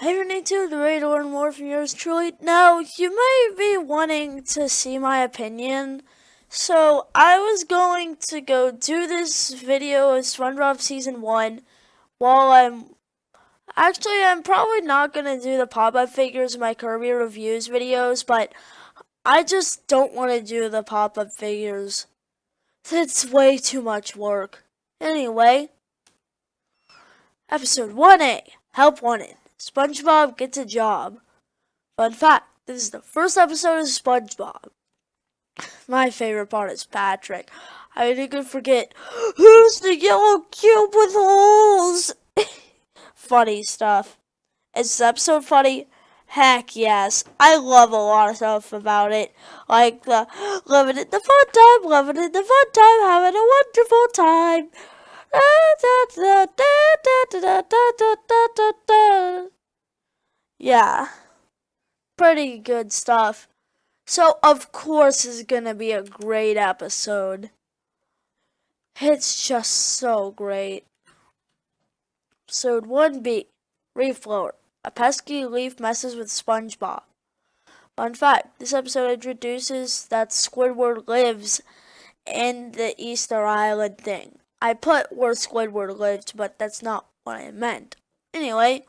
Hey, Renee2, ready to learn more from yours truly? Now, you might be wanting to see my opinion, so I was going to go do this video of SpongeBob Season 1 while I'm probably not going to do the pop-up figures in my Kirby reviews videos, but I just don't want to do the pop-up figures. It's way too much work. Anyway, Episode 1A, Help Wanted. SpongeBob gets a job. Fun fact, this is the first episode of SpongeBob. My favorite part is Patrick. I didn't forget, who's the yellow cube with holes? Funny stuff. Is this episode funny? Heck yes. I love a lot of stuff about it. Like the living in the fun time, living in the fun time, having a wonderful time. Yeah, pretty good stuff. So, of course, it's gonna be a great episode. It's just so great. Episode 1B, Reef Blower. A pesky leaf messes with SpongeBob. Fun fact, this episode introduces that Squidward lives in the Easter Island thing. I put where Squidward lived, but that's not what I meant. Anyway,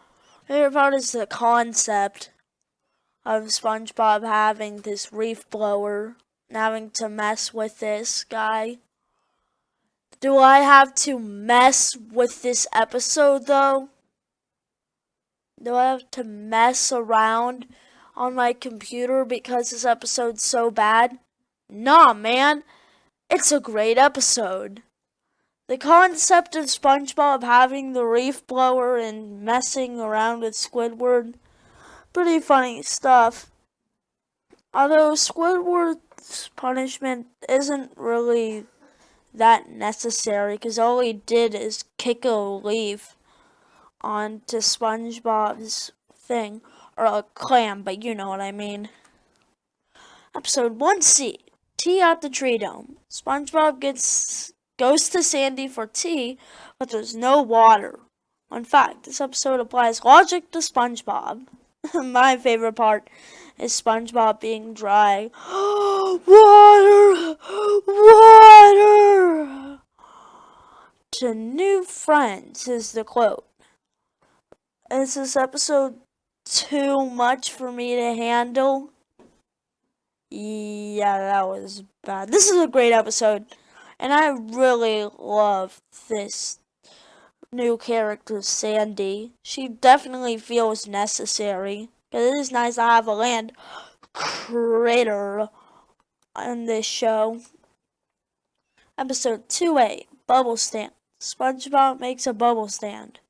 my favorite part is the concept of SpongeBob having this reef blower and having to mess with this guy. Do I have to mess with this episode, though? Do I have to mess around on my computer because this episode's so bad? Nah, man. It's a great episode. The concept of SpongeBob having the reef blower and messing around with Squidward, pretty funny stuff. Although Squidward's punishment isn't really that necessary, because all he did is kick a leaf onto SpongeBob's thing, or a clam, but you know what I mean. Episode 1C, Tea at the Treedome. SpongeBob goes to Sandy for tea, but there's no water. In fact, this episode applies logic to SpongeBob. My favorite part is SpongeBob being dry. Water! Water! To new friends is the quote. Is this episode too much for me to handle? Yeah, that was bad. This is a great episode. And I really love this new character, Sandy. She definitely feels necessary. Because it is nice to have a land critter on this show. Episode 2A, Bubble Stand. SpongeBob makes a bubble stand.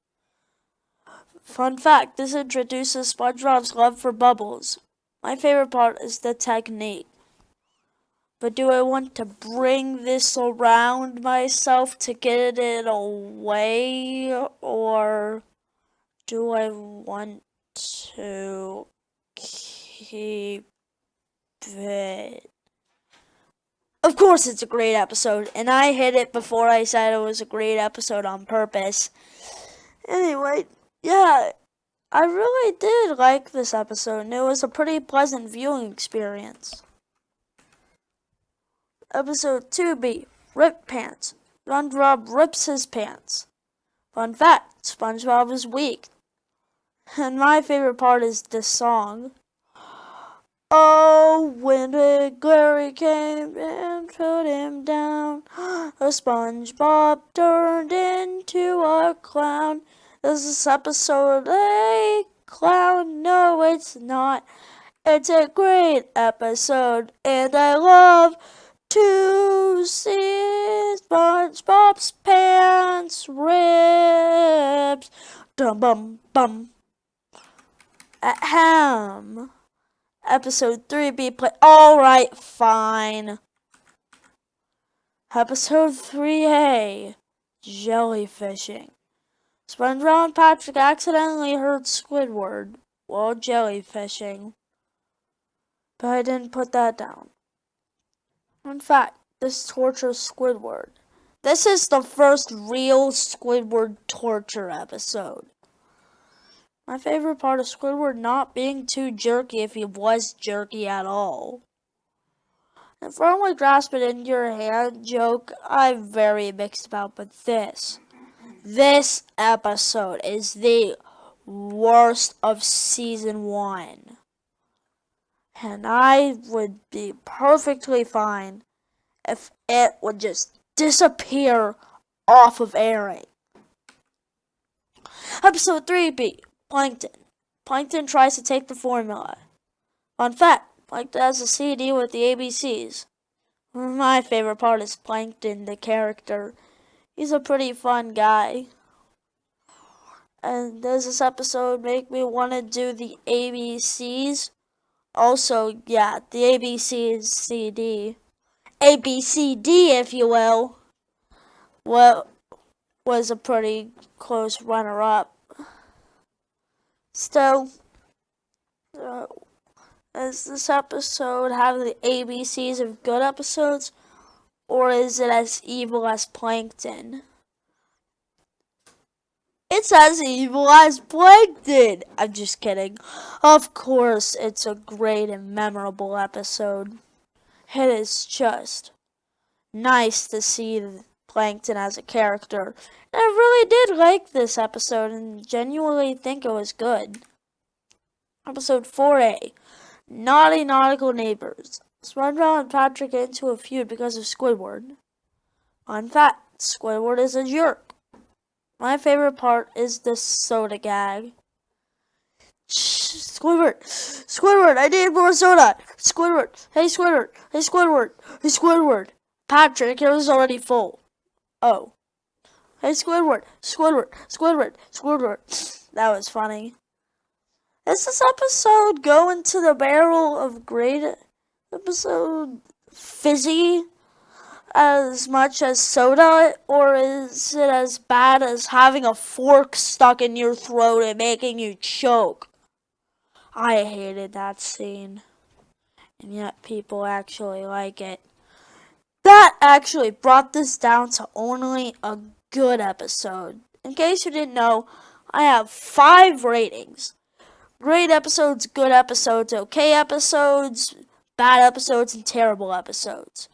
Fun fact, this introduces SpongeBob's love for bubbles. My favorite part is the technique. But do I want to bring this around myself to get it away, or do I want to keep it? Of course it's a great episode, and I hit it before I said it was a great episode on purpose. Anyway, yeah, I really did like this episode, and it was a pretty pleasant viewing experience. Episode 2B, Rip Pants. SpongeBob rips his pants. Fun fact, SpongeBob is weak. And my favorite part is this song. Oh, when Big Larry came and put him down, a SpongeBob turned into a clown. Is this episode a clown? No, it's not. It's a great episode, and I love to see SpongeBob's pants rips. Dum bum bum. Ahem. Episode 3B play. Alright, fine. Episode 3A, Jellyfishing. SpongeBob and Patrick accidentally hurt Squidward while jellyfishing. But I didn't put that down. In fact, this tortures Squidward. This is the first real Squidward torture episode. My favorite part of Squidward not being too jerky if he was jerky at all. And firmly grasp it in your hand joke, I'm very mixed about, but this episode is the worst of season 1. And I would be perfectly fine if it would just disappear off of airing. Episode 3B, Plankton. Plankton tries to take the formula. Fun fact, Plankton has a CD with the ABCs. My favorite part is Plankton, the character. He's a pretty fun guy. And does this episode make me want to do the ABCs? Also, yeah, the ABCs CD. ABCD, if you will. Well, was a pretty close runner-up. Still, does this episode have the ABCs of good episodes, or is it as evil as Plankton? It's as evil as Plankton! I'm just kidding. Of course, it's a great and memorable episode. It is just nice to see Plankton as a character. And I really did like this episode and genuinely think it was good. Episode 4A, Naughty Nautical Neighbors. SpongeBob and Patrick get into a feud because of Squidward. Fun fact, Squidward is a jerk. My favorite part is the soda gag. Squidward, I need more soda. Squidward, hey Squidward. Patrick, it was already full. Oh. Hey Squidward. That was funny. Is this episode going to the barrel of great episode fizzy as much as soda, or is it as bad as having a fork stuck in your throat and making you choke? I hated that scene, and yet people actually like it. That actually brought this down to only a good episode. In case you didn't know, I have 5 ratings. Great episodes, good episodes, okay episodes, bad episodes, and terrible episodes.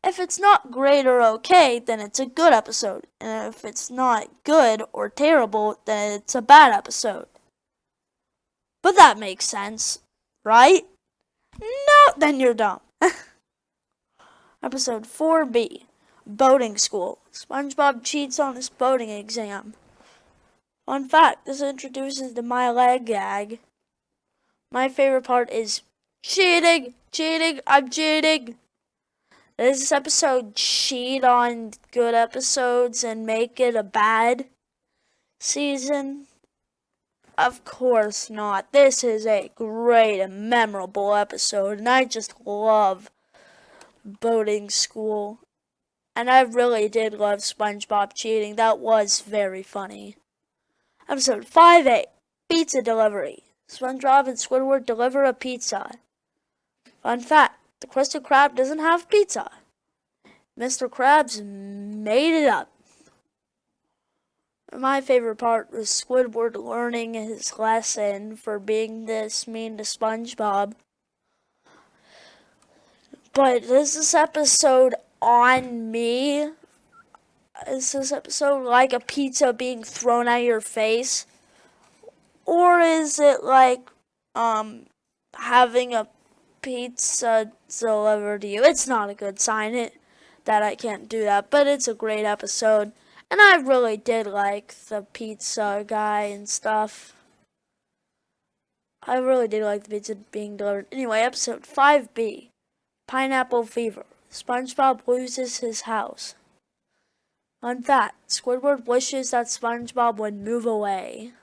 If it's not great or okay, then it's a good episode. And if it's not good or terrible, then it's a bad episode. But that makes sense, right? No, then you're dumb. Episode 4B, Boating School. SpongeBob cheats on his boating exam. Fun fact, this introduces the my leg gag. My favorite part is cheating, I'm cheating. Does this episode cheat on good episodes and make it a bad season? Of course not. This is a great and memorable episode, and I just love Boating School. And I really did love SpongeBob cheating. That was very funny. Episode 5A, Pizza Delivery. SpongeBob and Squidward deliver a pizza. Fun fact, the Krusty Krab doesn't have pizza. Mr. Krabs made it up. My favorite part was Squidward learning his lesson for being this mean to SpongeBob. But is this episode on me? Is this episode like a pizza being thrown at your face? Or is it like having a pizza delivered to you? It's not a good sign that I can't do that, but it's a great episode. And I really did like the pizza guy and stuff. I really did like the pizza being delivered. Anyway, episode 5B, Pineapple Fever. SpongeBob loses his house. Fun fact, Squidward wishes that SpongeBob would move away.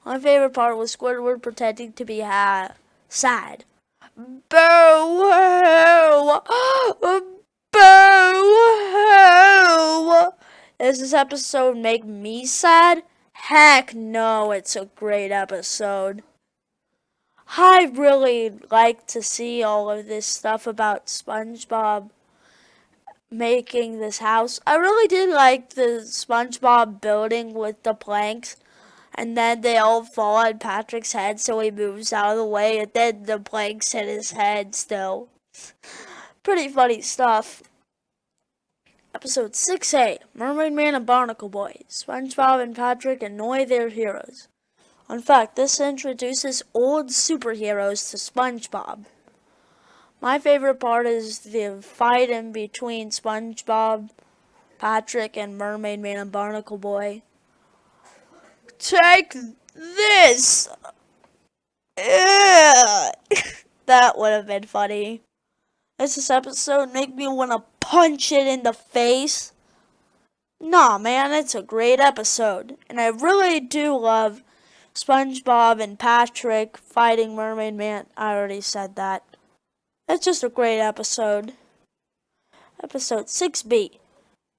My favorite part was Squidward pretending to be sad. Boo-hoo! Boo-hoo! Does this episode make me sad? Heck no, it's a great episode. I really like to see all of this stuff about SpongeBob making this house. I really did like the SpongeBob building with the planks and then they all fall on Patrick's head, so he moves out of the way, and then the planks hit his head still. Pretty funny stuff. Episode 6A, Mermaidman and Barnicleboy. SpongeBob and Patrick annoy their heroes. In fact, this introduces old superheroes to SpongeBob. My favorite part is the fight in between SpongeBob, Patrick, and Mermaidman and Barnicleboy. Take this! That would have been funny. Does this episode make me want to punch it in the face? Nah, man, it's a great episode. And I really do love SpongeBob and Patrick fighting Mermaidman. I already said that. It's just a great episode. Episode 6B,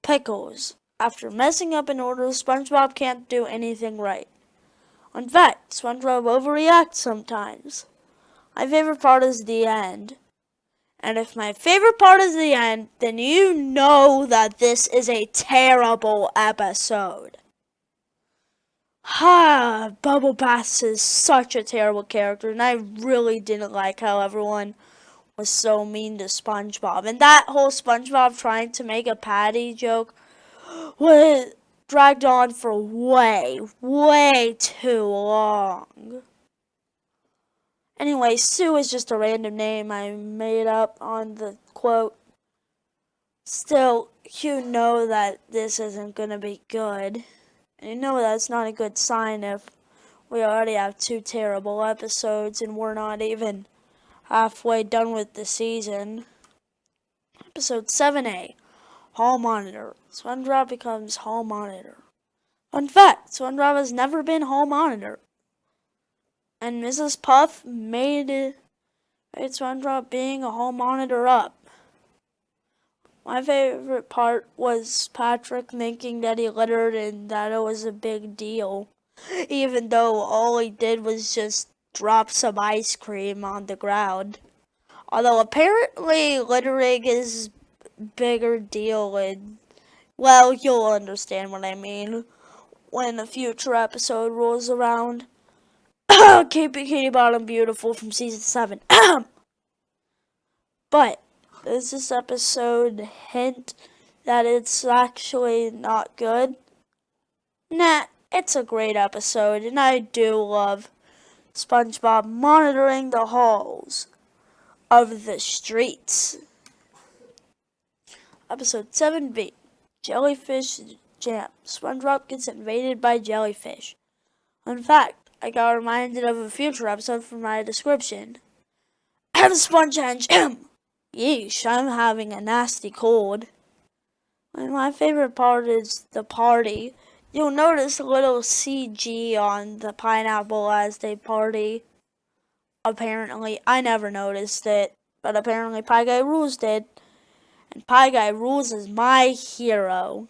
Pickles. After messing up an order, SpongeBob can't do anything right. In fact, SpongeBob overreacts sometimes. My favorite part is the end. And if my favorite part is the end, then you know that this is a terrible episode. Bubble Bass is such a terrible character, and I really didn't like how everyone was so mean to SpongeBob. And that whole SpongeBob trying to make a patty joke was dragged on for way too long. Anyway, Sue is just a random name I made up on the quote. Still, you know that this isn't gonna be good. And you know that's not a good sign if we already have 2 terrible episodes and we're not even halfway done with the season. Episode 7A, Hall Monitor. SpongeBob becomes Hall Monitor. Fun fact, SpongeBob has never been Hall Monitor. And Mrs. Puff made SpongeBob being a Hall Monitor up. My favorite part was Patrick thinking that he littered and that it was a big deal. Even though all he did was just drop some ice cream on the ground. Although apparently littering is a bigger deal and, well, you'll understand what I mean when a future episode rolls around. Keep Bikini Bottom beautiful from season 7. But does this episode hint that it's actually not good? Nah, it's a great episode, and I do love SpongeBob monitoring the halls of the streets. Episode 7B, Jellyfish Jam. SpongeBob gets invaded by jellyfish. In fact, I got reminded of a future episode from my description. Have a Spongehenge. Yeesh, I'm having a nasty cold. And my favorite part is the party. You'll notice a little CG on the pineapple as they party. Apparently, I never noticed it, but apparently Pie Guy Rules did. And Pie Guy Rules is my hero.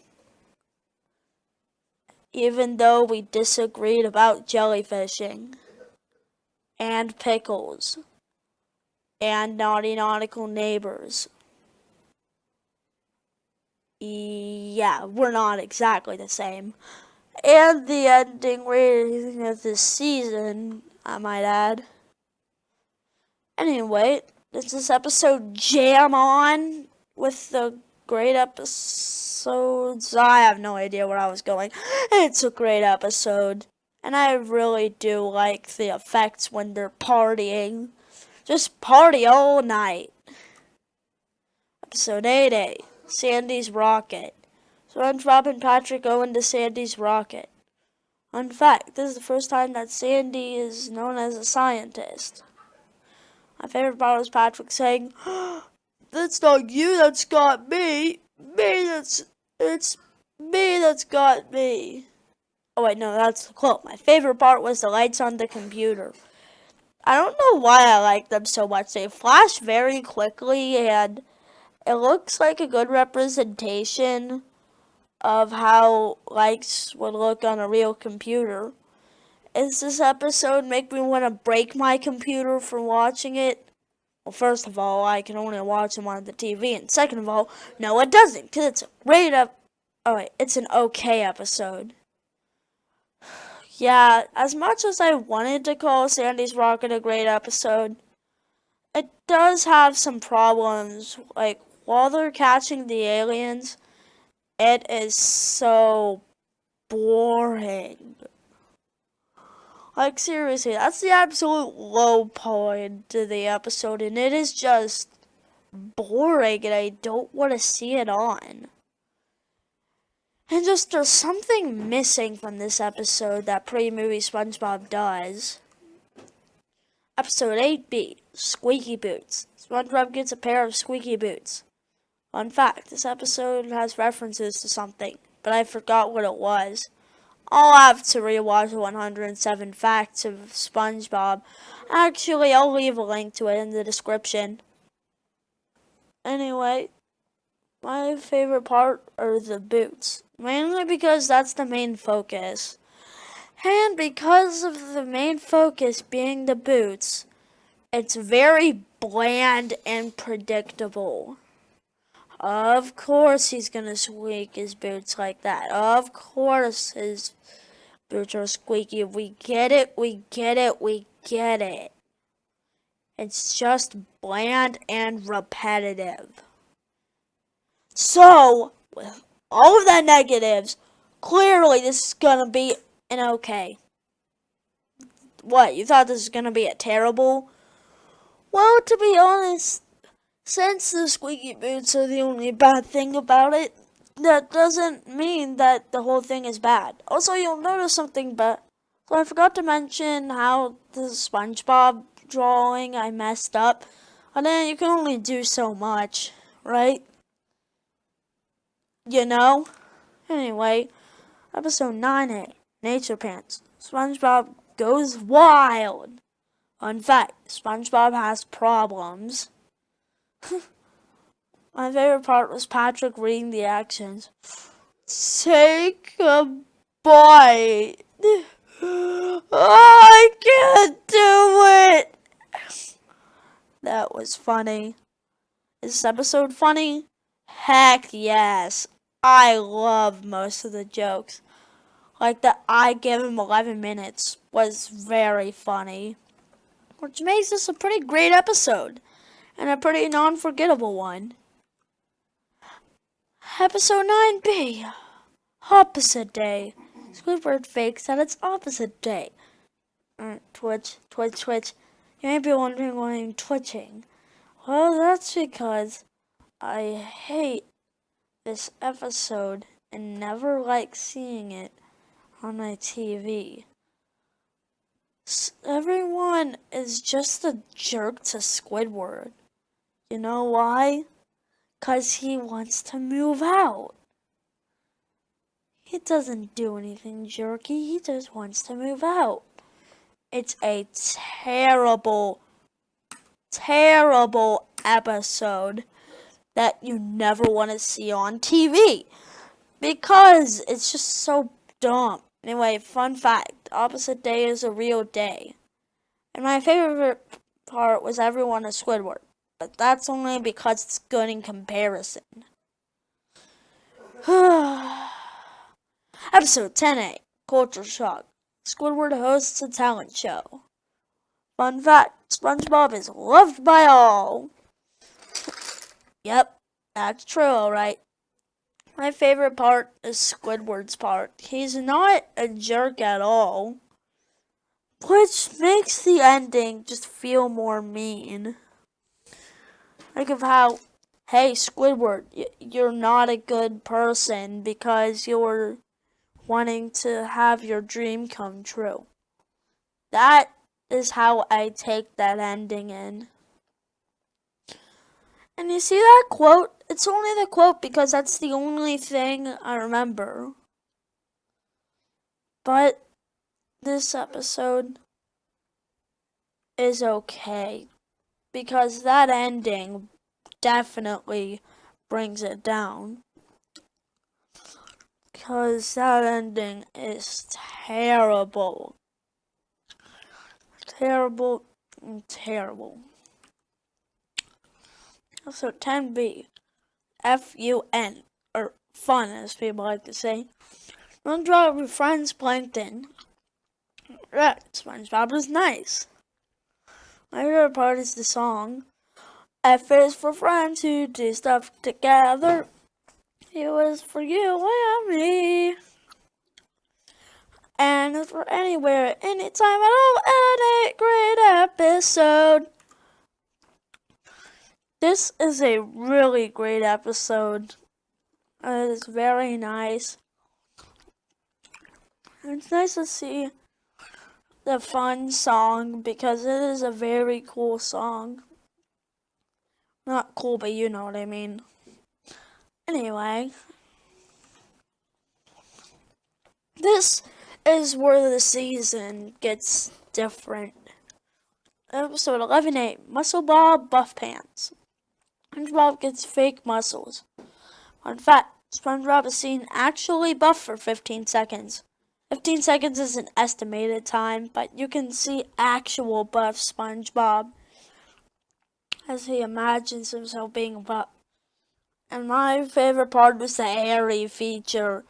Even though we disagreed about jellyfishing, and pickles, and naughty nautical neighbors. Yeah, we're not exactly the same. And the ending rating of this season, I might add. Anyway, does this episode jam on with the great episodes? I have no idea where I was going. It's a great episode. And I really do like the effects when they're partying. Just party all night. Episode 8A, Sandy's Rocket. SpongeBob and Patrick go into Sandy's rocket. In fact, this is the first time that Sandy is known as a scientist. My favorite part was Patrick saying, "That's not you, that's got me. It's me that's got me." Oh wait, no, that's the quote. My favorite part was the lights on the computer. I don't know why I like them so much. They flash very quickly and it looks like a good representation of how lights would look on a real computer. Does this episode make me want to break my computer from watching it? Well, first of all, I can only watch them on the TV, and second of all, no, it doesn't, because it's a great it's an okay episode. Yeah, as much as I wanted to call Sandy's Rocket a great episode, it does have some problems. Like, while they're catching the aliens, it is so boring. Like, seriously, that's the absolute low point of the episode, and it is just boring, and I don't want to see it on. And just there's something missing from this episode that pre-movie SpongeBob does. Episode 8B, Squeaky Boots. SpongeBob gets a pair of squeaky boots. Fun fact, this episode has references to something, but I forgot what it was. I'll have to rewatch 107 Facts of SpongeBob. Actually, I'll leave a link to it in the description. Anyway, my favorite part are the boots. Mainly because that's the main focus. And because of the main focus being the boots, it's very bland and predictable. Of course he's gonna squeak his boots like that. Of course his boots are squeaky. We get it, we get it, we get it. It's just bland and repetitive. So, with all of the negatives, clearly this is gonna be an okay. What, you thought this was gonna be a terrible? Well, to be honest, since the squeaky boots are the only bad thing about it, that doesn't mean that the whole thing is bad. Also, you'll notice something, but so I forgot to mention how the SpongeBob drawing I messed up. And then you can only do so much, right? You know? Anyway, episode 9A, Nature Pants. SpongeBob goes wild. Fun fact, SpongeBob has problems. My favorite part was Patrick reading the actions. Take a bite. I can't do it. That was funny. Is this episode funny? Heck yes. I love most of the jokes. Like the I give him 11 minutes was very funny. Which makes this a pretty great episode. And a pretty non-forgettable one. Episode 9B. Opposite Day. Squidward fakes that it's opposite day. Twitch. You may be wondering why I'm twitching. Well, that's because I hate this episode and never like seeing it on my TV. Everyone is just a jerk to Squidward. You know why? 'Cause he wants to move out. He doesn't do anything jerky, he just wants to move out. It's a terrible episode that you never want to see on TV. Because it's just so dumb. Anyway, fun fact, opposite day is a real day. And my favorite part was everyone is Squidward. But that's only because it's good in comparison. Episode 10A, Culture Shock. Squidward hosts a talent show. Fun fact, SpongeBob is loved by all. Yep, that's true, alright. My favorite part is Squidward's part. He's not a jerk at all, which makes the ending just feel more mean. Think of how, hey Squidward, you're not a good person because you're wanting to have your dream come true. That is how I take that ending in. And you see that quote? It's only the quote because that's the only thing I remember. But this episode is okay because that ending definitely brings it down. Because that ending is terrible. Terrible. So 10B, FUN, or fun as people like to say. SpongeBob befriends Plankton. Right, SpongeBob is nice. My favorite part is the song. F is for friends who do stuff together. U is for you and me. And it's for anywhere, anytime at all, any great episode. This is a really great episode. It is very nice. It's nice to see the fun song because it is a very cool song. Not cool, but you know what I mean. Anyway, this is where the season gets different. Episode 11A, MuscleBobBuffPants. SpongeBob gets fake muscles. Fun fact, SpongeBob is seen actually buff for 15 seconds. 15 seconds is an estimated time, but you can see actual buff SpongeBob as he imagines himself being buff. And my favorite part was the hairy feature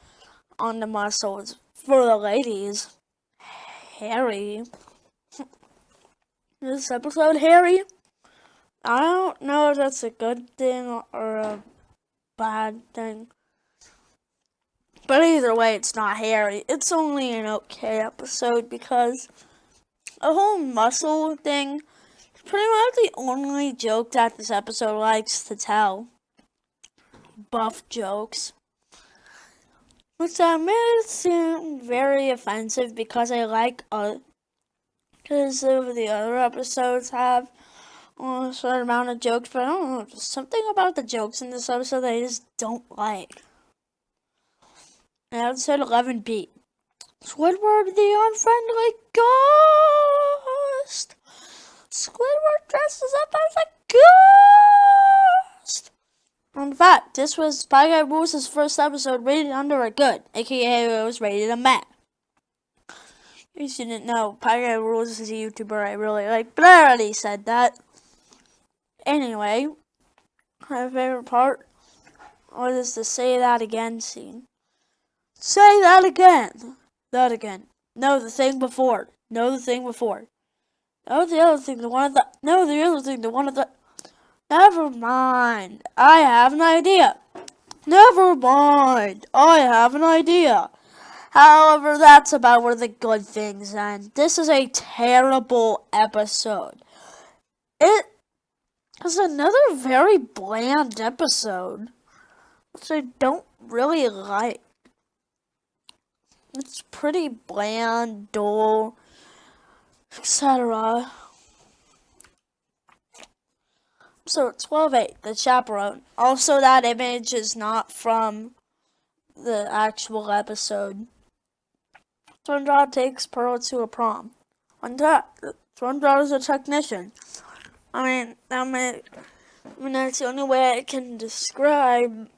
on the muscles for the ladies. Hairy. This episode, hairy. I don't know if that's a good thing or a bad thing. But either way, it's not hairy. It's only an okay episode because the whole muscle thing is pretty much the only joke that this episode likes to tell. Buff jokes. Which I made it seem very offensive because because of the other episodes have a certain amount of jokes, but I don't know, there's something about the jokes in this episode that I just don't like. And episode 11B, Squidward the Unfriendly Ghost. Squidward dresses up as a ghost. In fact, this was Spy Guy Rules' first episode rated under a good, aka it was rated a meh. In case you didn't know, Spy Guy Rules is a YouTuber I really like, but I already said that. Anyway, my favorite part was the say that again scene. Say that again. That again. No, the thing before. No, the thing before. No, the other thing, the one of the. No, the other thing, the one of the. Never mind. I have an idea. Never mind. I have an idea. However, that's about where the good things end. This is a terrible episode. It is another very bland episode, which I don't really like. It's pretty bland, dull, etc. So 12-8, the Chaperone. Also, that image is not from the actual episode. SpongeBob takes Pearl to a prom. SpongeBob is a technician. I mean, that's the only way I can describe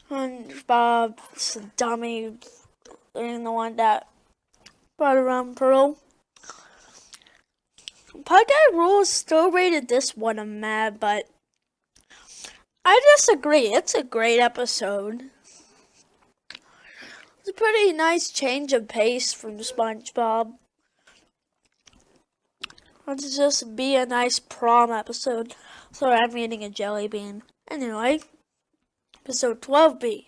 SpongeBob's dummy being the one that brought around Pearl. Pie Guy Rules still rated this one a meh, but I disagree. It's a great episode. It's a pretty nice change of pace from SpongeBob. Let's just be a nice prom episode. Sorry, I'm eating a jelly bean. Anyway, episode 12B,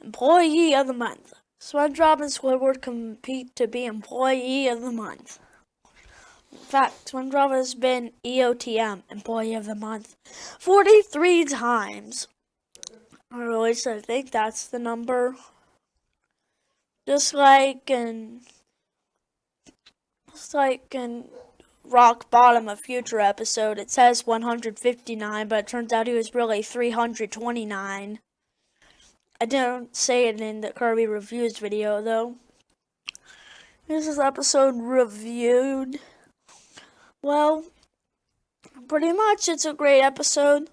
Employee of the Month. SpongeBob and Squidward compete to be Employee of the Month. In fact, SpongeBob has been EOTM, Employee of the Month, 43 times. Or at least I think that's the number. Just like in Rock Bottom, a future episode, it says 159, but it turns out he was really 329. I didn't say it in the Kirby Reviews video, though. This is episode reviewed. Well, pretty much it's a great episode.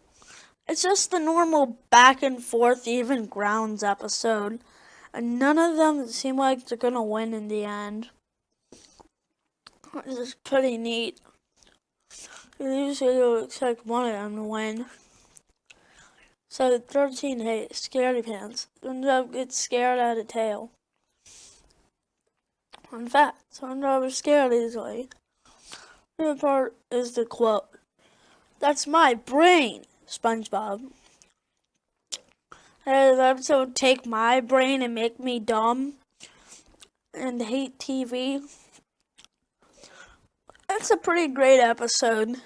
It's just the normal back and forth, even grounds episode. And none of them seem like they're gonna win in the end. This is pretty neat. Usually you'll expect one of them to win. So 13, hey, Scaredy Pants. Ends up gets scared out of tail. In fact, SpongeBob is scared easily. The favorite part is the quote. That's my brain, SpongeBob. The episode Take My Brain and Make Me Dumb and Hate TV. It's a pretty great episode.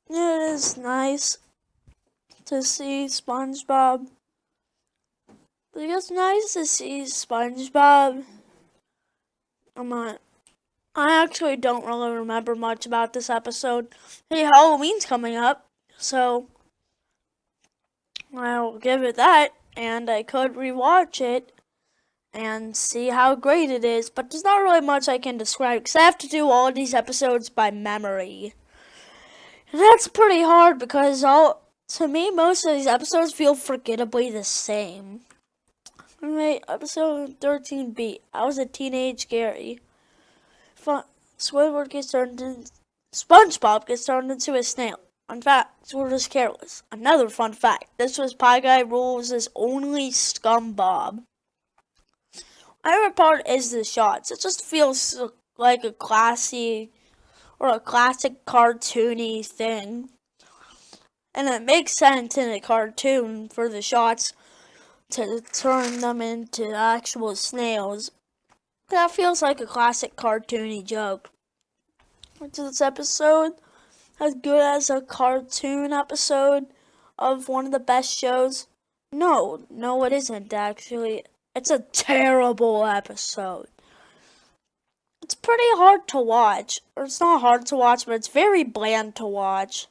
It is nice to see SpongeBob. It's nice to see SpongeBob. I actually don't really remember much about this episode. Hey, Halloween's coming up, so I'll give it that, and I could rewatch it and see how great it is, but there's not really much I can describe because I have to do all of these episodes by memory. And that's pretty hard because to me, most of these episodes feel forgettably the same. Anyway, episode 13B. I was a teenage Gary. SpongeBob gets turned into a snail. Fun fact, Squidward is careless. Another fun fact, this was Pie Guy Rules' only Scumbob. My favorite part is the shots. It just feels like a classy or a classic cartoony thing. And it makes sense in a cartoon for the shots to turn them into actual snails. That feels like a classic cartoony joke. This episode, as good as a cartoon episode of one of the best shows? No, it isn't actually. It's a terrible episode. It's pretty hard to watch. Or it's not hard to watch, but it's very bland to watch.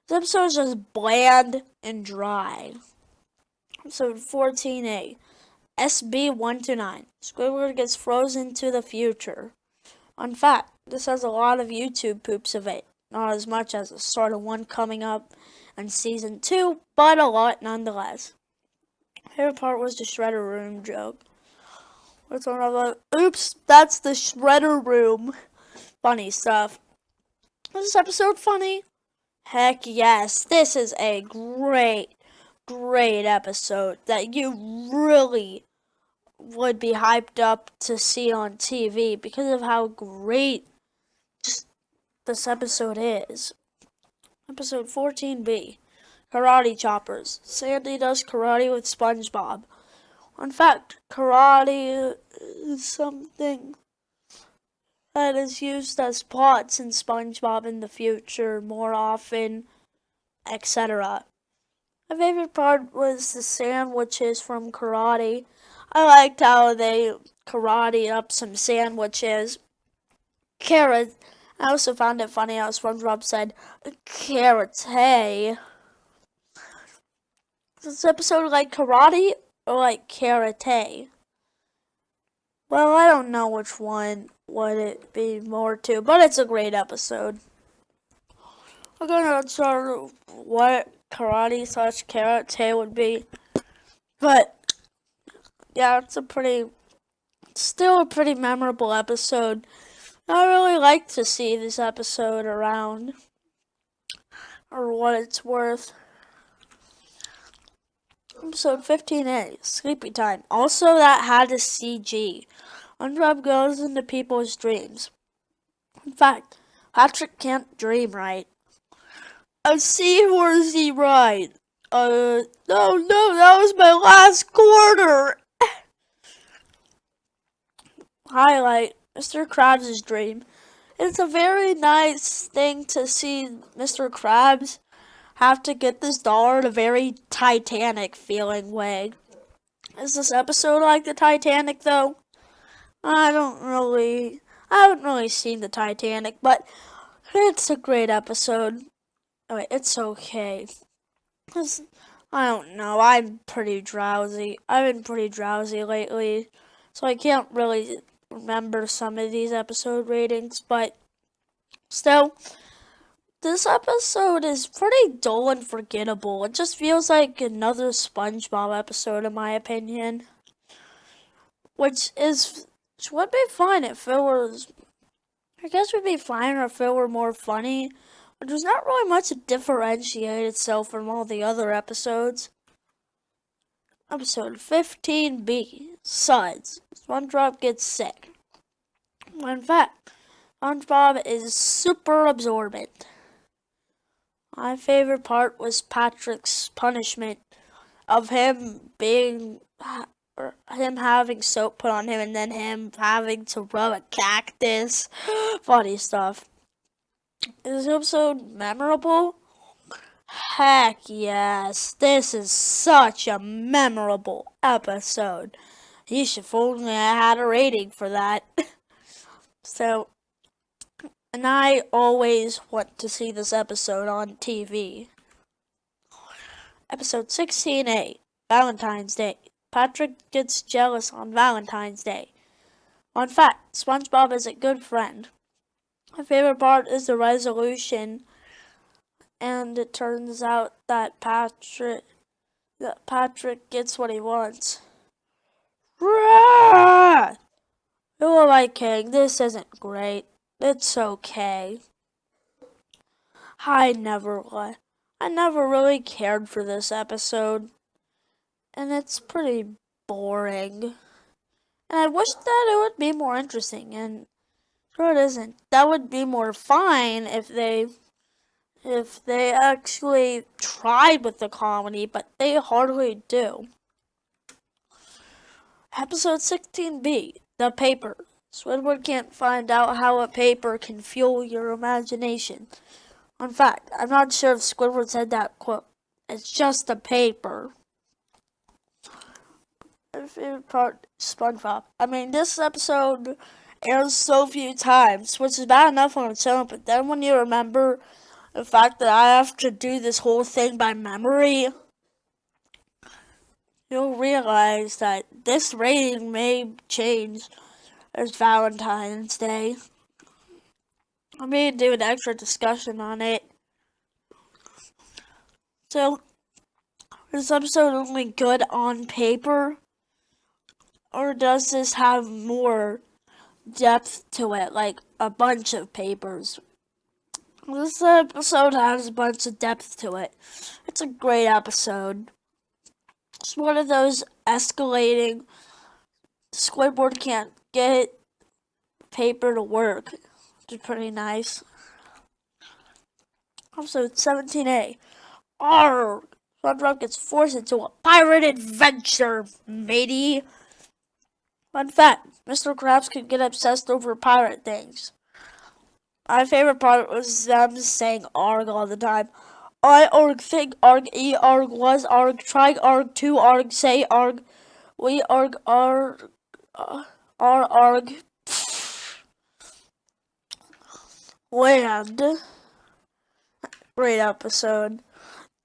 This episode is just bland and dry. Episode 14A. SB-129. Squidward gets frozen to the future. Fun fact, this has a lot of YouTube poops of it. Not as much as the start of one coming up in season 2, but a lot nonetheless. My favorite part was the Shredder Room joke. What's one of the, oops, that's the Shredder Room. Funny stuff. Was this episode funny? Heck yes. This is a great episode that you really would be hyped up to see on TV because of how great this episode is. Episode 14B. Karate Choppers. Sandy does karate with SpongeBob. In fact, karate is something that is used as plots in SpongeBob in the future more often, etc. My favorite part was the sandwiches from karate. I liked how they karate up some sandwiches. Carrot. I also found it funny how SpongeBob said, karate. Is this episode like karate or like karate? Well, I don't know which one would it be more to, but it's a great episode. I'm gonna start what karate/karate would be, but yeah, it's still a pretty memorable episode. I really like to see this episode around, or what it's worth. Episode 15A, Sleepy Time. Also, that had a CG. SpongeBob goes into people's dreams. In fact, Patrick can't dream right. A seahorsey ride. No, that was my last quarter. Highlight, Mr. Krabs' dream. It's a very nice thing to see Mr. Krabs have to get this dollar in a very Titanic feeling way. Is this episode like the Titanic though? I haven't really seen the Titanic, but it's a great episode. Oh, wait, it's okay. I don't know, I'm pretty drowsy. I've been pretty drowsy lately, so I can't really remember some of these episode ratings, but still, this episode is pretty dull and forgettable. It just feels like another SpongeBob episode in my opinion. Which would be fine if it was, I guess would be fine if it were more funny. But there's not really much to differentiate itself from all the other episodes. Episode 15B, Suds. SpongeBob gets sick. In fact, SpongeBob is super absorbent. My favorite part was Patrick's punishment of him having soap put on him and then him having to rub a cactus. Funny stuff. Is this episode memorable? Heck yes. This is such a memorable episode. You should have only had a rating for that. So, and I always want to see this episode on TV. Episode 16A, Valentine's Day. Patrick gets jealous on Valentine's Day. Fun fact, SpongeBob is a good friend. My favorite part is the resolution, and it turns out that Patrick gets what he wants. Who am I kidding? This isn't great. It's okay. I never really cared for this episode, and it's pretty boring. And I wish that it would be more interesting, and sure it isn't. That would be more fine if they actually tried with the comedy, but they hardly do. Episode 16B, The Paper. Squidward can't find out how a paper can fuel your imagination. In fact, I'm not sure if Squidward said that quote. It's just a paper. My favorite part, SpongeBob. I mean, this episode airs so few times, which is bad enough on its own, but then when you remember the fact that I have to do this whole thing by memory, you'll realize that this rating may change as Valentine's Day. I may do an extra discussion on it. So, is this episode only good on paper? Or does this have more depth to it, like a bunch of papers? This episode has a bunch of depth to it. It's a great episode. It's one of those escalating. Squidward can't get paper to work, which is pretty nice. Episode 17A. Arrgh! SpongeBob gets forced into a pirate adventure, matey. Fun fact, Mr. Krabs could get obsessed over pirate things. My favorite part was them saying arg all the time. I arg, think arg, e arg, was arg, try arg, to arg, say arg, we arg, arg, arg. Land. Great episode.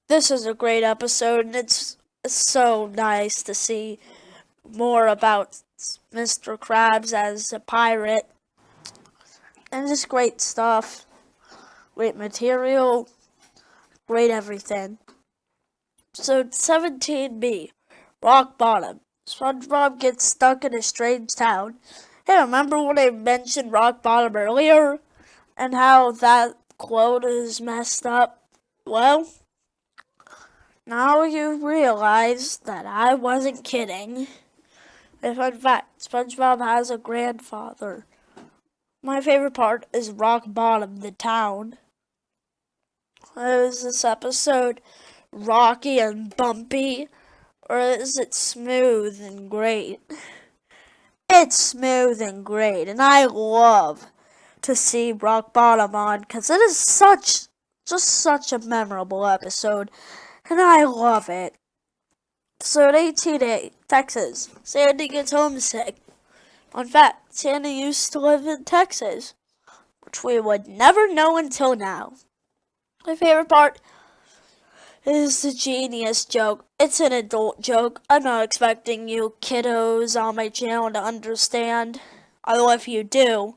This is a great episode, and it's so nice to see more about Mr. Krabs as a pirate. And just great stuff. Great material. Great everything. Episode 17B. Rock Bottom. SpongeBob gets stuck in a strange town. Hey, remember when I mentioned Rock Bottom earlier? And how that quote is messed up? Well, now you realize that I wasn't kidding. In fact, SpongeBob has a grandfather. My favorite part is Rock Bottom, the town. Is this episode rocky and bumpy, or is it smooth and great? It's smooth and great, and I love to see Rock Bottom on, because it is just such a memorable episode, and I love it. Episode 18A, Texas. Sandy gets homesick. In fact, Sandy used to live in Texas, which we would never know until now. My favorite part is the genius joke. It's an adult joke. I'm not expecting you kiddos on my channel to understand. Although if you do,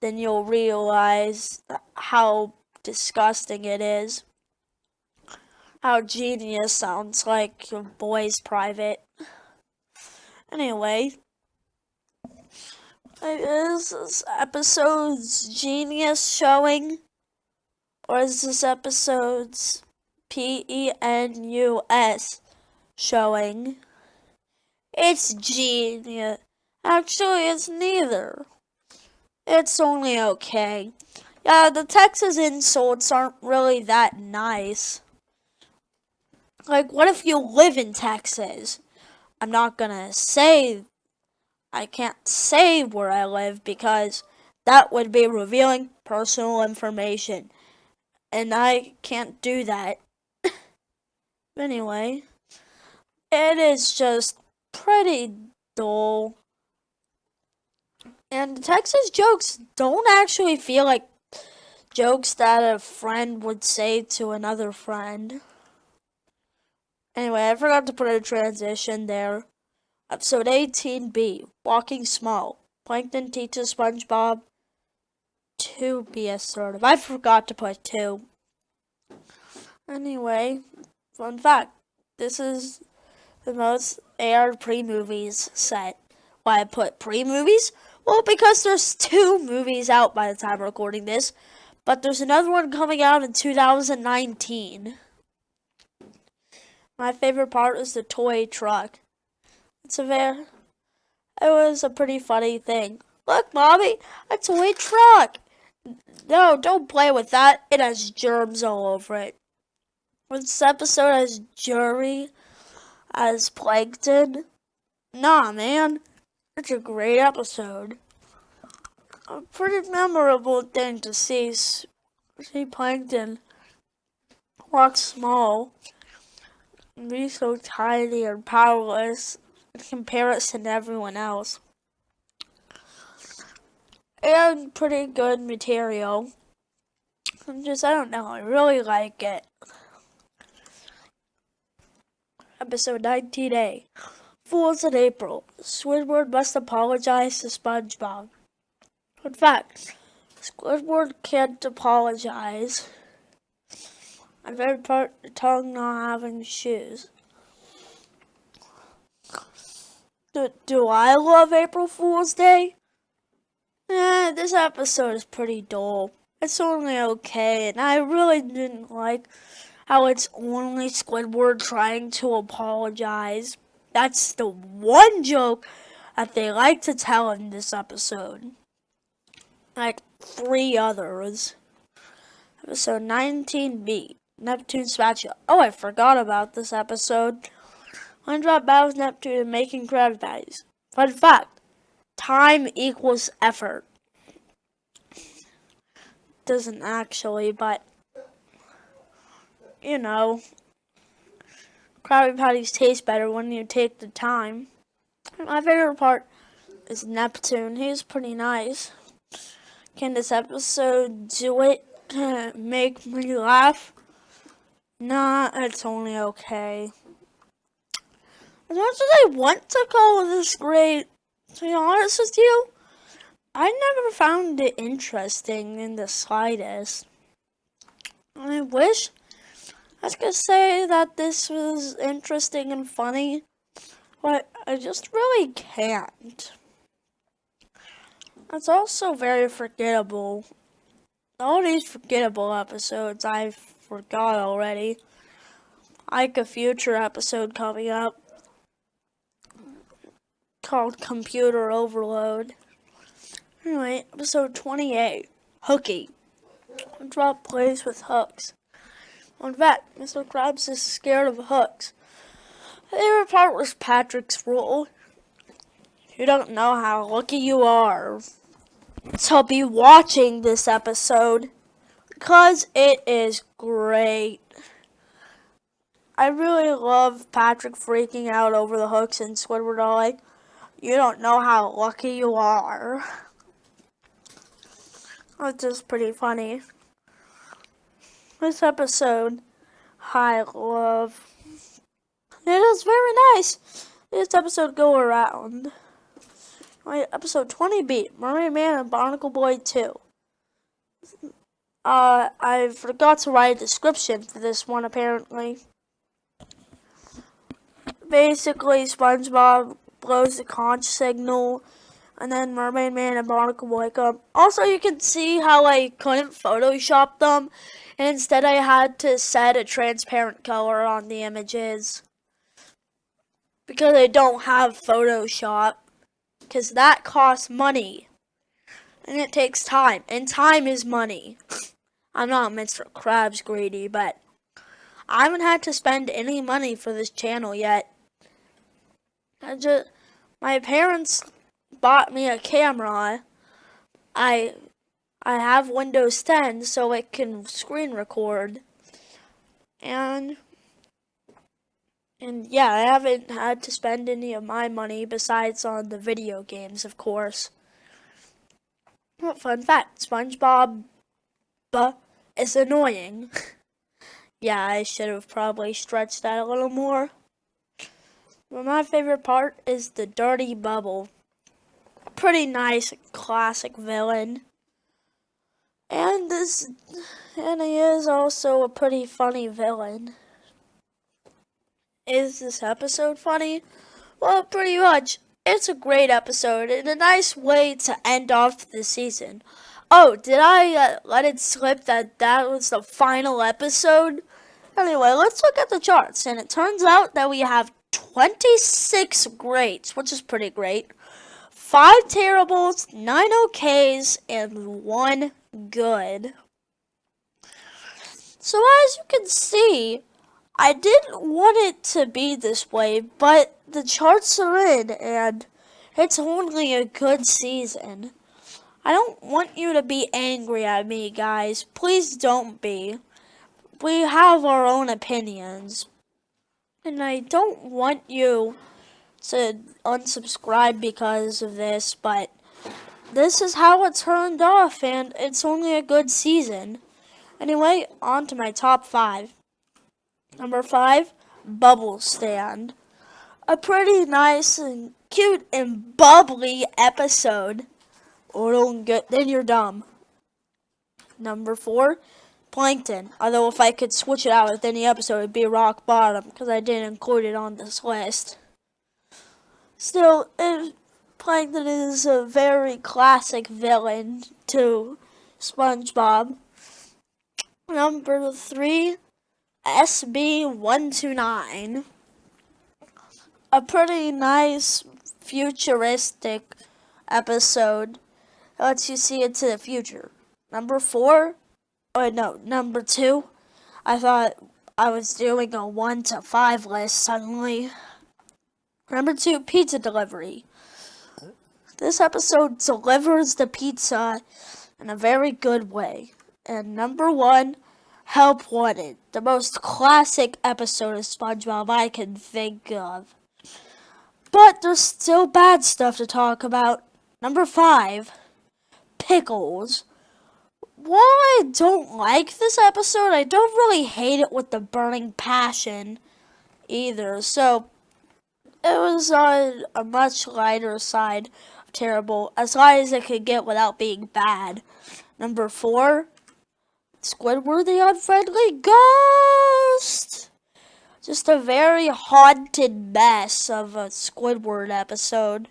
then you'll realize how disgusting it is. How genius sounds like your boy's private. Anyway, is this episode's genius showing? Or is this episode's PENUS showing? It's genius. Actually, it's neither. It's only okay. Yeah, the Texas insults aren't really that nice. Like, what if you live in Texas? I'm not gonna say, I can't say where I live because that would be revealing personal information. And I can't do that. Anyway, it is just pretty dull. And the Texas jokes don't actually feel like jokes that a friend would say to another friend. Anyway, I forgot to put a transition there. Episode 18B, Walking Small. Plankton teaches SpongeBob to be assertive. I forgot to put 2. Anyway, fun fact. This is the most aired pre-movies set. Why I put pre-movies? Well, because there's 2 movies out by the time I'm recording this. But there's another one coming out in 2019. My favorite part is the toy truck. It was a pretty funny thing. Look, Mommy, a toy truck. No, don't play with that. It has germs all over it. This episode has Jury as Plankton. Nah, man. It's a great episode. A pretty memorable thing to see Plankton walk small and be so tiny and powerless in comparison to everyone else. And pretty good material. I don't know, I really like it. Episode 19A. Fools in April. Squidward must apologize to SpongeBob. In fact, Squidward can't apologize. My favorite part, the tongue not having shoes. Do I love April Fool's Day? This episode is pretty dull. It's only okay, and I really didn't like how it's only Squidward trying to apologize. That's the one joke that they like to tell in this episode. Like 3 others. Episode 19B, Neptune Spatula. Oh, I forgot about this episode. SpongeBob battles Neptune and making Krabby Patties. Fun fact, time equals effort. Doesn't actually, but you know, Krabby Patties taste better when you take the time. My favorite part is Neptune. He's pretty nice. Can this episode do it? Make me laugh? Nah, it's only okay. As much as I want to call this great, to be honest with you, I never found it interesting in the slightest. I wish I could say that this was interesting and funny, but I just really can't. It's also very forgettable. All these forgettable episodes I forgot already. Like a future episode coming up called Computer Overload. Anyway, episode 28, Hooky. SpongeBob plays with hooks. In fact, Mr. Krabs is scared of hooks. My favorite part was Patrick's rule. You don't know how lucky you are to be watching this episode, because it is great. I really love Patrick freaking out over the hooks and Squidward all like, you don't know how lucky you are. It's just pretty funny. This episode, I love. It is very nice. This episode go around. Episode 20B, Mermaidman and Barnicleboy 2. I forgot to write a description for this one apparently. Basically, SpongeBob blows the conch signal, and then Mermaidman and Barnicleboy come. Also, you can see how I couldn't Photoshop them, and instead I had to set a transparent color on the images. because I don't have Photoshop, because that costs money. And it takes time, and time is money. I'm not Mr. Krabs greedy, but I haven't had to spend any money for this channel yet. My parents bought me a camera. I have Windows 10 so it can screen record. And yeah, I haven't had to spend any of my money besides on the video games, of course. Fun fact, SpongeBob is annoying. Yeah, I should have probably stretched that a little more. But my favorite part is the dirty bubble. Pretty nice classic villain. And he is also a pretty funny villain. Is this episode funny? Well, pretty much. It's a great episode and a nice way to end off the season. Oh, did I let it slip that was the final episode? Anyway, let's look at the charts. And it turns out that we have 26 greats, which is pretty great. 5 terribles, 9 okays, and 1 good. So as you can see, I didn't want it to be this way, but the charts are in, and it's only a good season. I don't want you to be angry at me, guys. Please don't be. We have our own opinions. And I don't want you to unsubscribe because of this, but this is how it turned off, and it's only a good season. Anyway, on to my top 5. Number 5, Bubble Stand. A pretty nice and cute and bubbly episode. Or don't get, then you're dumb. Number 4, Plankton. Although if I could switch it out with any episode, it'd be Rock Bottom, because I didn't include it on this list. Still, Plankton is a very classic villain to SpongeBob. Number 3, SB-129. A pretty nice futuristic episode. It lets you see into the future. Number 2, I thought I was doing a 1 to 5 list suddenly. Number 2, pizza delivery. This episode delivers the pizza in a very good way. And number 1, Help Wanted. The most classic episode of SpongeBob I can think of. But there's still bad stuff to talk about. Number 5, Pickles. While I don't like this episode, I don't really hate it with the burning passion either. So, it was on a much lighter side of terrible, as light as it could get without being bad. Number 4, Squidward the Unfriendly Ghost. Just a very haunted mess of a Squidward episode.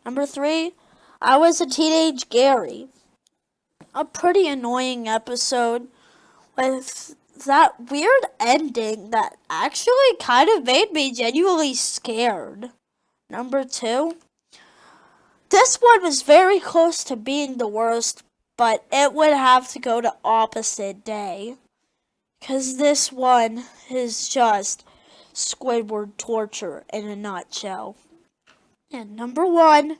Number 3, I Was a Teenage Gary. A pretty annoying episode with that weird ending that actually kind of made me genuinely scared. Number 2, this one was very close to being the worst, but it would have to go to Opposite Day. Because this one is just Squidward torture in a nutshell. And number 1,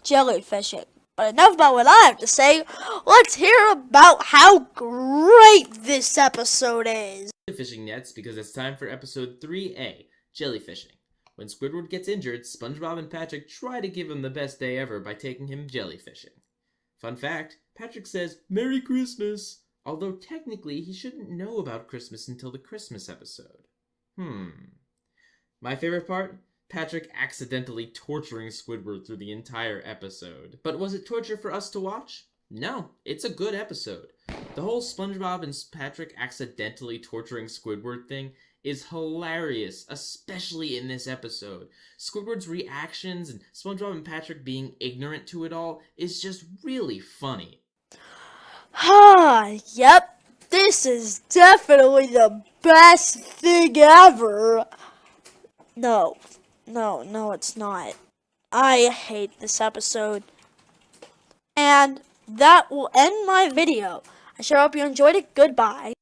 Jellyfishing. But enough about what I have to say. Let's hear about how great this episode is. Fishing nets because it's time for episode 3A, Jellyfishing. When Squidward gets injured, SpongeBob and Patrick try to give him the best day ever by taking him jellyfishing. Fun fact, Patrick says, "Merry Christmas!" Although technically he shouldn't know about Christmas until the Christmas episode. My favorite part? Patrick accidentally torturing Squidward through the entire episode. But was it torture for us to watch? No, it's a good episode. The whole SpongeBob and Patrick accidentally torturing Squidward thing is hilarious, especially in this episode. Squidward's reactions and SpongeBob and Patrick being ignorant to it all is just really funny. Yep, this is definitely the best thing ever. No, No, it's not. I hate this episode. And that will end my video. I sure hope you enjoyed it. Goodbye.